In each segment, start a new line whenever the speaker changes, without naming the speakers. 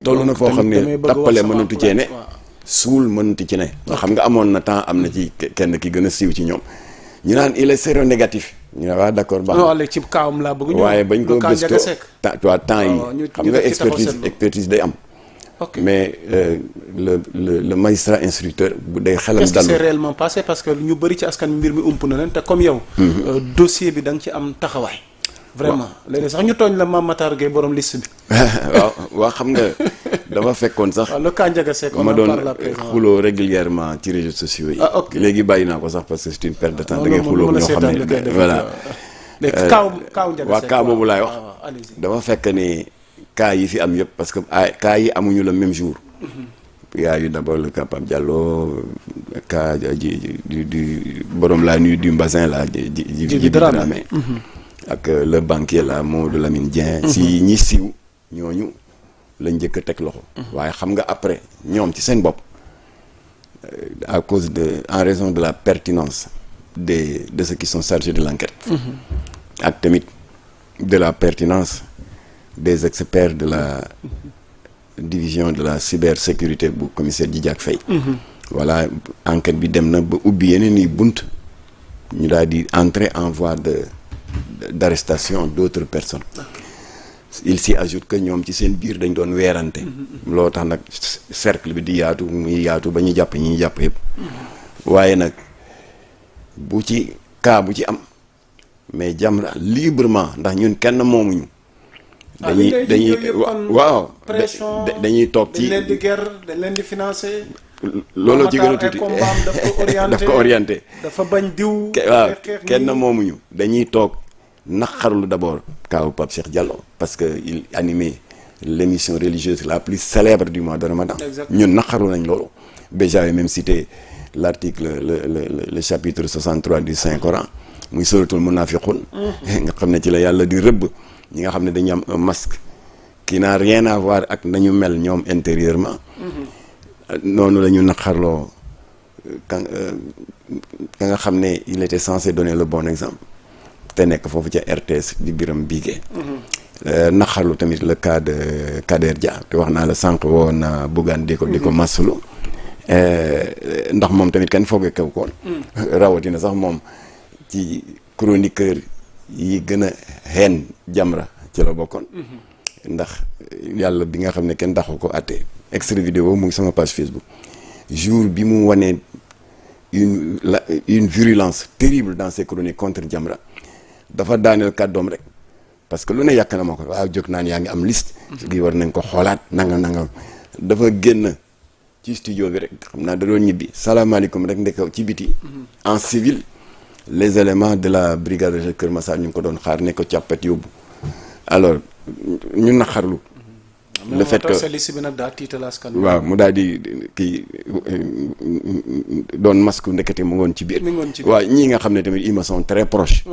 toll na foo xam ne tappale mënatu cee ne suul mënatu ci ne xam nga amoon na temps am na ci kenn ki gën a siiw ci ñoom ñu naan il est séronégatif ñu ne waa d'accord baax na
ci kaawam laa bëgg ñu
waaye bañ ko gëstoo temps yi xam nga expertise day am mais le magistrat instructeur bu day xelam
qu'est-ce qui s'est réellement passé parce que ñu bëri ci askan mbir mi ump na leen te comme yow dossier bi da nga ci am taxawaay vraiment léegi sax ñu tooñ la Mame Matar Gueye borom liste bi
waaw xam nga dafa fekkoon sax
le cas Ndiaga Seck
ma doon xuloo régulièrement ci réseaux sociaux yi léegi bàyyi naa ko sax parce que c'est une perte de temps da ngay xuloo ñoo xam ne voilà
kaaw Ndiaga Seck
waaw cas boobu laay wax dafa fekk ni cas yi fi am yëpp parce que cas yi amuñu le même jour y a eu d'abord le cas Pape Diallo cas du borom la nuit du Mbassin là Djiby Dramé ak le banquier la Mamadou Lamine Dieng si ñi siiw ñooñu lañ njëkk a teg loxo waaye xam nga après ñoom ci seen bopp à cause en raison de la pertinence de ceux qui sont chargés de l'enquête ak tamit de la pertinence des experts de la division de la cybersécurité bu commissaire Djidiack Faye voilà enquête bi dem na ba ubbi yeneen i bunt ñu daal di entrer en voie d'arrestation d'autres personnes il s'y ajoute que ñoom ci seen biir dañ doon weerante loo tax nag cercle bi di yaatu muy yaatu ba ñu jàpp ñi ñu jàpp yëpp waaye nag bu ci cas bu ci am mais Jamra librement ndax ñun kenn moomuñu dañuy toog ci
dañ leen di guerre dañ leen di financer
looloo ci gën a tuuti daf ko orienté
dafa bañ diw
waaw kenn moomuñu dañuy toog naqarlu d'abord kaaw Pape Cheikh Diallo parce que il animait l'émission religieuse la plus célèbre du mois de Ramadan ñun naqarlu nañ loolu ba j'avais même cité l'article le chapitre 63 du Saint-Coran muy suratul munafiqun nga xam ne ci la yàlla di rëbb ñi nga xam ne dañu am un masque qui n'a rien à voir ak nañu mel ñoom intérieurement noonu la ñu naqarloo ka nga xam ne il était censé donner le bon exemple te nekk foofu ca RTS di Biram Bigué naqarlu tamit le cas de Kader Dia te wax naa la sànq woon na Bougane di ko masulu ndax moom tamit kenn foogee kaw koon rawatina sax moom ci chroniqueur yi gën a xeen Jamra ci la bokkoon ndax yàlla bi nga xam ne kenn daxu ko àtte extrait vidéo mu ngi sama page Facebook jour bi mu wanee une virulence terrible dans ses chroniques contre Jamra dafa daaneel kàddoom rek parce que lu ne yàq na ma ko waaw jóg naan yaa ngi am liste gi war nañ ko xoolaat nangam dafa génn ci studio bi rek xam naa da doon ñibbi salaamaaleykum rek ndekaw ci biti en civil les éléments de la brigade de Kër Massar ñu ngi ko doon xaar ne ko càppat yóbbu alors ñu naqarlu le fait que waaw mu daal di kii doon masque ndekete mu ngoon ci biir waaw ñii nga xam ne tamit ils me sont très proches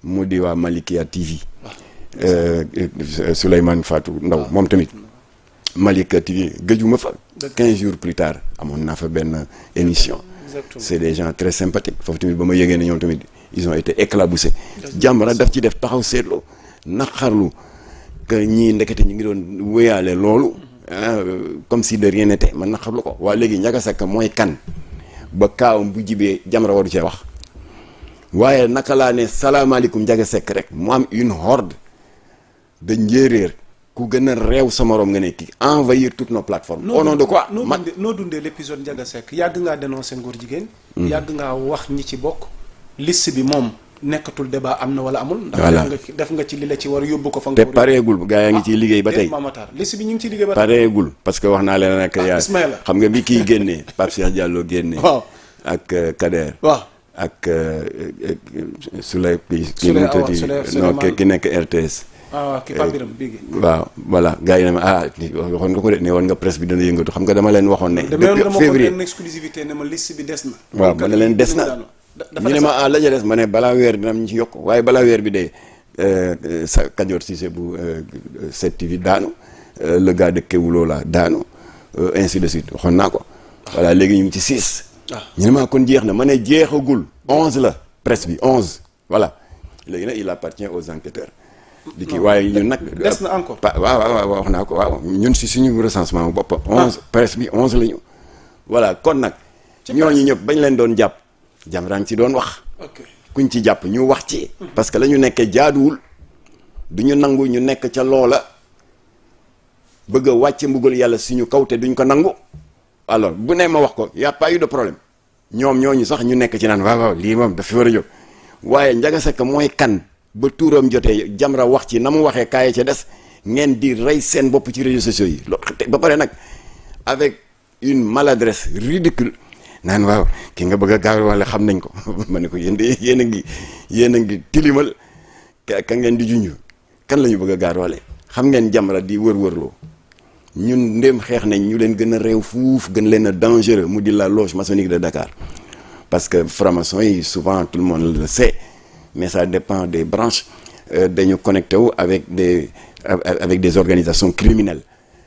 mu di waa Malikia TV Souleymane Fatou Ndaw moom tamit Malikia TV gëjuma fa 15 jours plus tard amoon naa fa benn émission c'est des gens très sympathiques foofu tamit ba ma yëgee ne ñoom tamit ils ont été éclaboussés Jamra daf ci def taxaw seetloo naqarlu que ñii ndekete ñu ngi doon wéyaale loolu comme si de rien n'était man naqarlu ko waa léegi Ndiaga Seck mooy kan ba kaawam bu jibee Jamra waru cee wax waaye naka laa ne salaamaaleykum Ndiaga Seck rek mu am une horde de njéeréer ku gën a réew sa morom nga ne kii envahir toutes nos plateformes. au nom de quoi
noo dundee l'épisode Ndiaga Seck yàgg ngaa dénoncer ngóor jigéen. yàgg ngaa wax ñi ci bokk. liste bi moom nekkatul débat am na wala amul.
voilà
ndax def nga ci li la ci war yóbbu ko fa nga.
te pareegul gaa yaa ngi ciy liggéey ba tey
Mame Matar liste bi ñu ngi ciy liggéey ba tey.
pareegul parce que wax naa leen nag yaa xam nga bi kii génnee Pape Cheikh Diallo génnee.
waaw
ak Kader.
waaw
ak ki nekk RTS.
ki Pape Biram Bigué.
waaw voilà gars yi ne ma waxoon nga ko de ne woon nga presse bi dana yëngatu xam nga dama leen waxoon ne. depuis février
dama exclusivité ne ma liste bi des na.
waaw ma ne leen des na ñu ne ma la ja des ma ne balaa weer dina am ñu ci yokk waaye balaa weer bi de sa Kajoor Cissé bu 7TV daanu le gars de Kewulo la daanu ainsi de suite waxoon naa ko. voilà léegi ñu ngi ci 6. ñu ne ma kon jeex na ma ne jeexagul 11 la presse bi 11 voilà léegi nag il appartient aux enquêteurs. di kii waaye ñun nag.
des na encore
waaw wax naa ko waaw ñun si suñu recensement bopp. 11 presse bi 11 la ñu. voilà kon nag. ñooñu ñëpp bañ leen doon jàpp. Jamra ci doon wax. kuñ ci jàpp ñu wax ci. parce que la ñu nekkee jaaduwul. du ñu nangu ñu nekk ca loola. bëgg a wàcce mbugal yàlla suñu kaw te duñ ko nangu. alors bu ne ma wax ko y' a pas eu de problème. ñoom ñooñu sax ñu nekk ci naan waaw lii moom dafa war a jóg. waaye Ndiaga Seck mooy kan ba tuuram jotee Jamra wax ci na mu waxee kaay ca des ngeen di rey seen bopp ci réseaux sociaux yi ba pare nag avec une maladresse ridicule naan waaw ki nga bëgg a gaaw wala xam nañ ko ma ne ko yéen a ngi tilimal ka ngeen di junj kan la ñu bëgg a gaarwaale xam ngeen Jamra di wër-wërloo ñun ndéem xeex nañ ñu leen gën a réew fuuf gën leen a dangereux mu di la loge maçonnique de Dakar parce que franc-maçon yi souvent tout le monde le sait mais ça dépend des branches dañu connecté wu avec des organisations criminelles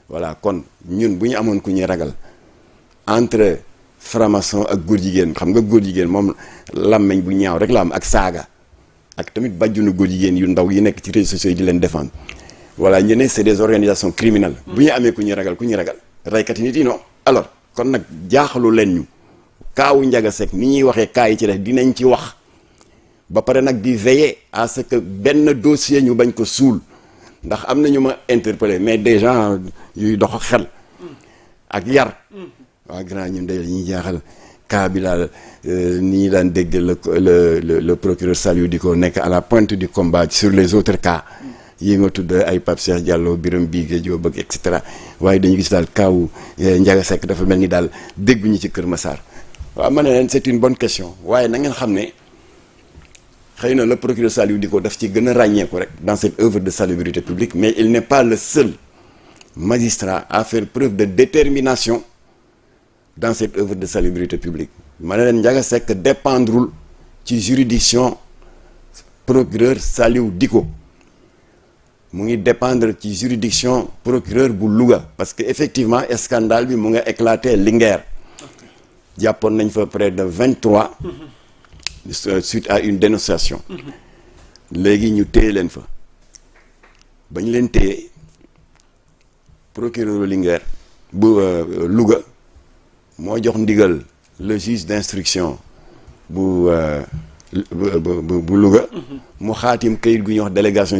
voilà kon ñun bu ñu amoon ku ñuy ragal entre franc-maçon ak góor jigéen xam nga góor jigéen moom làmmeñ bu ñaaw rek la am ak saaga ak tamit bàjjunu góor jigéen yu ndaw yi nekk ci réseaux sociaux yi di leen défendre voilà ñu ne c'est des organisations criminelles bu ñu amee ku ñuy ragal raykat yi nit yi non alors kon nag jaaxalu leen ñu kaawu Ndiaga Seck ni ñuy waxee kaa yi ci def dinañ ci wax ba pare nag di veiller à ce que benn dossier ñu bañ ko suul ndax am na ñu ma interpellé mais des gens yuy dox xel ak yar waa grand ñun de ñuy jaaxal cas bi daal ni ñu daan dégg le procureur Saliou di ko nekk à la pointe du combat sur les autres cas yi nga tudd ay Pape Cheikh Diallo Birame Bigué Diop ak et cetera waaye dañu gis daal kaawu Ndiaga Seck dafa mel ni daal dégguñu ci Kër Massar waaw ma ne leen c'est une bonne question waaye na ngeen xam ne xëy na le procureur Saliou di ko daf ci gën a ràññeeku rek dans cette œuvre de salubrité publique mais il n'est pas le seul magistrat à faire preuve de détermination dans cette œuvre de salubrité publique ma ne leen Ndiaga Seck dépendrul ci juridiction procureur Saliou Dicko mu ngi dépendre ci juridiction procureur bu Louga parce que effectivement scandale bi mu nga éclaté Linguère jàppoon nañ fa près de 23 suite à une dénonciation léegi ñu téye leen fa ba ñu leen téye procureur Linguère bu Louga moo jox ndigal le juge d'instruction bu Louga mu xaatim kayit gu ñuy wax délégation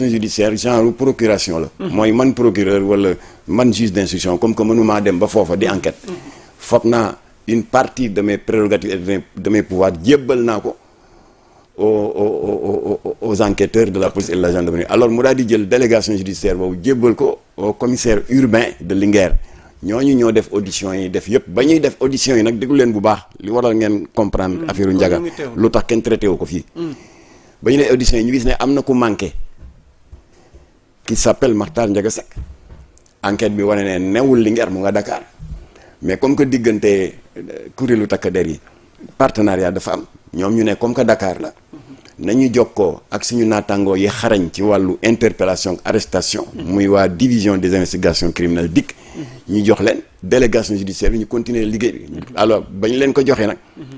judiciaire genre procuration la mooy man procureur wala man juge d'instruction comme que mënumaa dem ba foofa di enquête foog naa une partie de mes prérogatives et de mes pouvoirs jébbal naa ko aux enquêteurs de la police et de la gendarmerie alors mu daal di jël délégation judiciaire boobu jébbal ko au commissaire urbain de Linguère ñooñu ñoo def audition yi def yëpp ba ñuy def audition yi nag déglu leen bu baax li waral ngeen comprendre affaire Ndiaga lu tax kenn traité wu ko fii ba ñu def audition yi ñu gis ne am na ku manqué qui s'appelle Makhtar Ndiaga Seck enquête bi wane ne newul Linguère mu nga Dakar mais comme que diggante kuréelu takk der yi partenariat dafa am ñoom ñu ne comme que Dakar la nañu jokkoo ak suñu naataangoo yi xarañ ci wàllu interpellation ak arrestation muy waa division des investigations criminelles DIC ñu jox leen délégation judiciaire bi ñu continuer liggéey bi alors ba ñu leen ko joxee nag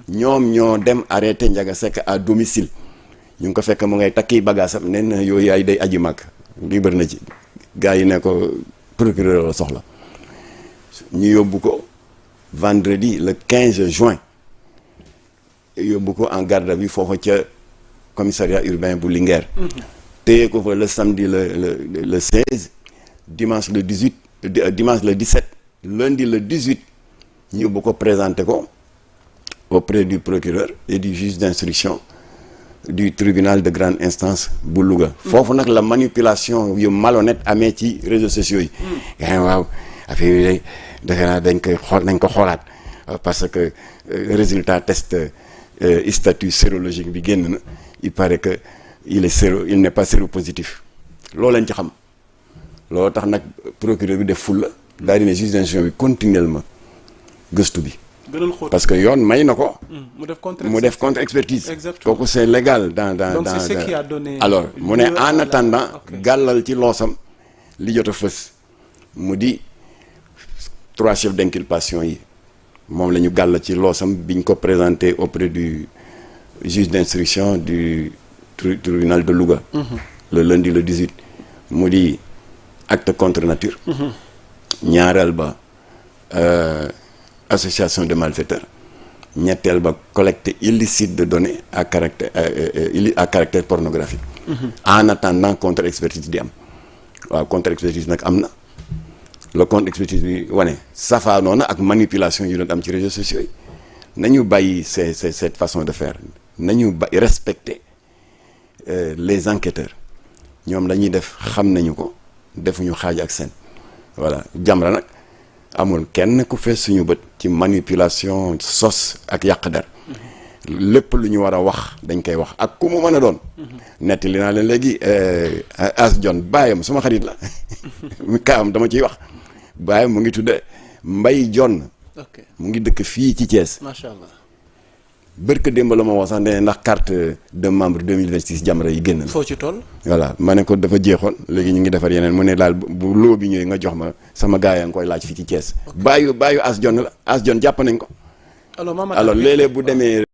ñoom ñoo dem arrêté Ndiaga Seck à domicile ñu ngi ko fekk mu ngay takki bagaasam nen na yooyu yaay day aji màgg lii bëri na ci gars yi ne ko procureur la soxla ñu yóbbu ko vendredi le 15 juin yóbbu ko en garde à vue foofa ca commissariat urbain bu Linguère téye ko fa le samedi le 16 dimanche le 18 dimanche le 17 lundi le 18 ñu yóbbu ko présenté ko auprès du procureur et du juge d'instruction du tribunal de grande instance bu Louga foofu nag la manipulation yu malhonnête amee ci réseaux sociaux yi waaw affaire yi defe naa nañ ko xoolaat parce que résultat test statut sérologique bi génn na il paraît que il n'est pas séropositif loolu lañ ci xam loolu tax nag procureur bi def fulla daal di ne juge d'instruction bi continuellement gëstu bi parce que yoon may na ko mu def contre expertise kooku c'est légal dans
donc c'est ce qui a donné
alors mu ne en attendant gàllal ci loosam li jot a fës mu di 3 chefs d'inculpation yi moom la ñu gàll ci loosam biñ ko présenté auprès du juge d'instruction du tribunal de Louga le lundi le 18 mu di acte contre nature. ñaareel ba association de malfaiteurs. ñetteel ba collecte illicite de données à caractère pornographique. En attendant contre-expertise di am. waaw contre-expertise nag am na. le contre-expertise bi wane safaanoo na ak manipulation yu doon am ci réseaux sociaux yi. nañu bàyyi cette façon de faire nañu respecter les enquêteurs ñoom la ñuy def xam nañu ko defuñu xaaj ak seen. voilà Jamra nag amul kenn ku fees suñu bët ci manipulation sos ak yàq der lépp lu ñu war a wax dañ koy wax ak ku mu mën a doon. nettali naa leen léegi As John baayam suma xarit la kaam dama ciy wax baayam mu ngi tudde Mbay John.
ok
mu ngi dëkk fii ci Thiès.
macha allah.
bërka démb la ma wax sax ne ndax carte de membre 2026 Jamra yi génn.
foo ci toll.
voilà ma ne ko dafa jeexoon léegi ñu ngi defar yeneen mu ne daal bu loo bi ñëwee nga jox ma sama gars yaa ngi koy laaj fii ci Thiès. baayu As John la As John jàpp nañ ko.
alors
léeg-léeg bu demee.